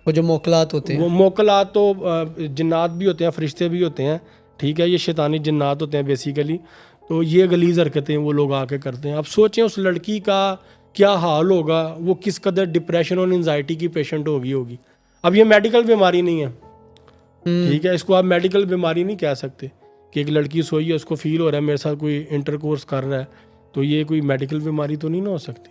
वो जो मोकलात होते हैं, वो मोकलात तो जिन्नात भी होते हैं, फरिश्ते भी होते हैं, ठीक है, ये शैतानी जिन्नात होते हैं बेसिकली। तो ये गलीज़ हरकतें वो लोग आके करते हैं। अब सोचें उस लड़की का क्या हाल होगा, वो किस कदर डिप्रेशन और एंजाइटी की पेशेंट होगी। अब ये मेडिकल बीमारी नहीं है, ठीक है, इसको आप मेडिकल बीमारी नहीं कह सकते कि एक लड़की सोई है, उसको फील हो रहा है मेरे साथ कोई इंटरकोर्स कर रहा है, तो ये कोई मेडिकल बीमारी तो नहीं ना हो सकती।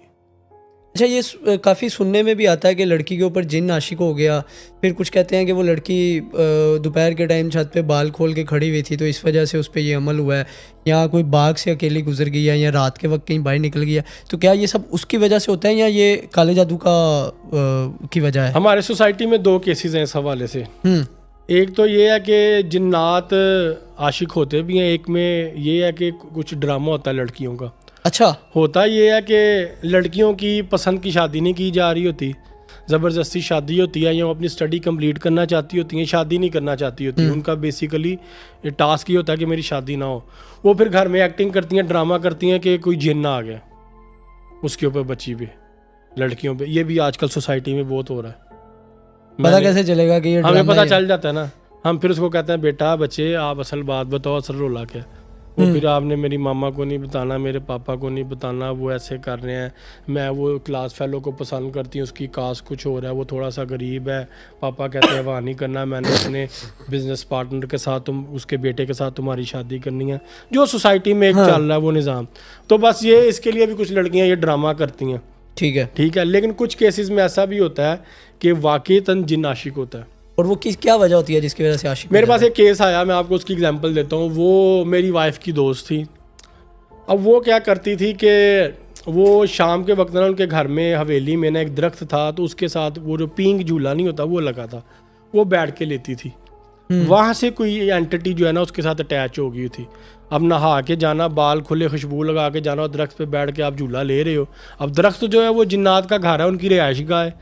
अच्छा, ये काफ़ी सुनने में भी आता है कि लड़की के ऊपर जिन आशिक हो गया। फिर कुछ कहते हैं कि वो लड़की दोपहर के टाइम छत पे बाल खोल के खड़ी हुई थी, तो इस वजह से उस पर ये अमल हुआ है, या कोई बाग से अकेली गुजर गई है, या रात के वक्त कहीं बाहर निकल गया। तो क्या ये सब उसकी वजह से होता है, या ये काले जादू की वजह है? हमारे सोसाइटी में 2 केसेस हैं इस हवाले से। एक तो ये है कि जिन्नात आशिक होते भी हैं, एक में ये है कि कुछ ड्रामा होता है लड़कियों का। अच्छा, होता ये है कि लड़कियों की पसंद की शादी नहीं की जा रही होती, ज़बरदस्ती शादी होती है, या वो अपनी स्टडी कंप्लीट करना चाहती होती हैं, शादी नहीं करना चाहती होती। उनका बेसिकली टास्क ये होता है कि मेरी शादी ना हो। वो फिर घर में एक्टिंग करती हैं, ड्रामा करती हैं कि कोई जिन्न आ गया उसके ऊपर, बच्ची पे, लड़कियों पे। ये भी आजकल सोसाइटी में बहुत हो रहा है। पता कैसे चलेगा कि ये हमें पता चल जाता है ना, हम फिर उसको कहते हैं बेटा बच्चे आप असल बात बताओ, असल रोला क्या। वो फिर आपने मेरी मामा को नहीं बताना, मेरे पापा को नहीं बताना, वो ऐसे कर रहे हैं, मैं वो क्लास फेलो को पसंद करती हूँ, उसकी कास्ट कुछ हो रहा है, वो थोड़ा सा गरीब है, पापा कहते हैं वहाँ नहीं करना, मैंने अपने बिजनेस पार्टनर के साथ उसके बेटे के साथ तुम्हारी शादी करनी है। जो सोसाइटी में एक चल रहा है वो निज़ाम। तो बस ये इसके लिए भी कुछ लड़कियाँ ये ड्रामा करती हैं, ठीक है। लेकिन कुछ केसेस में ऐसा भी होता है कि वाकईतन जिन्न आशिक होता है। और वो क्या वजह होती है जिसकी वजह से आशिक? मेरे पास एक केस आया, मैं आपको उसकी एग्जांपल देता हूँ। वो मेरी वाइफ की दोस्त थी। अब वो क्या करती थी कि वो शाम के वक्त ना उनके घर में हवेली में ना एक दरख्त था, तो उसके साथ वो जो पींग झूला नहीं होता वो लगा था, वो बैठ के लेती थी। वहाँ से कोई एंटिटी जो है ना उसके साथ अटैच हो गई थी। अब नहा के जाना, बाल खुले, खुशबू लगा के जाना, और दरख्त पे बैठ के आप झूला ले रहे हो। अब दरख्त जो है वो जिन्नात का घर है, उनकी रिहाइश गाह है,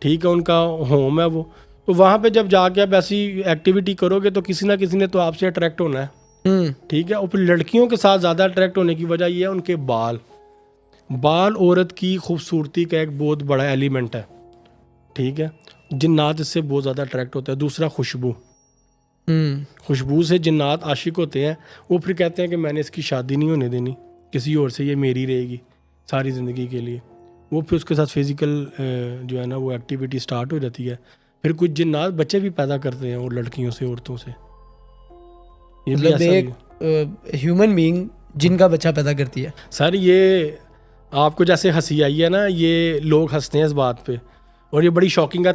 ठीक है, उनका होम है वो। तो वहाँ पे जब जाके आप ऐसी एक्टिविटी करोगे तो किसी ना किसी ने तो आपसे अट्रैक्ट होना है, ठीक है। और फिर लड़कियों के साथ ज़्यादा अट्रैक्ट होने की वजह यह है उनके बाल औरत की खूबसूरती का एक बहुत बड़ा एलिमेंट है, ठीक है। जिन्नात इससे बहुत ज़्यादा अट्रैक्ट होता है। दूसरा खुशबू से जिन्नात आशिक होते हैं। वो फिर कहते हैं कि मैंने इसकी शादी नहीं होने देनी किसी और से, ये मेरी रहेगी सारी ज़िंदगी के लिए। वो फिर उसके साथ फिज़िकल जो है ना वो एक्टिविटी स्टार्ट हो जाती है। फिर कुछ जिन्नात बच्चे भी पैदा करते हैं और लड़कियों से, औरतों से। ये मतलब एक ह्यूमन बीइंग जिनका बच्चा पैदा करती है। सर ये आपको जैसे हंसी आई है ना, ये लोग हंसते हैं इस बात पे, और ये बड़ी शॉकिंग है।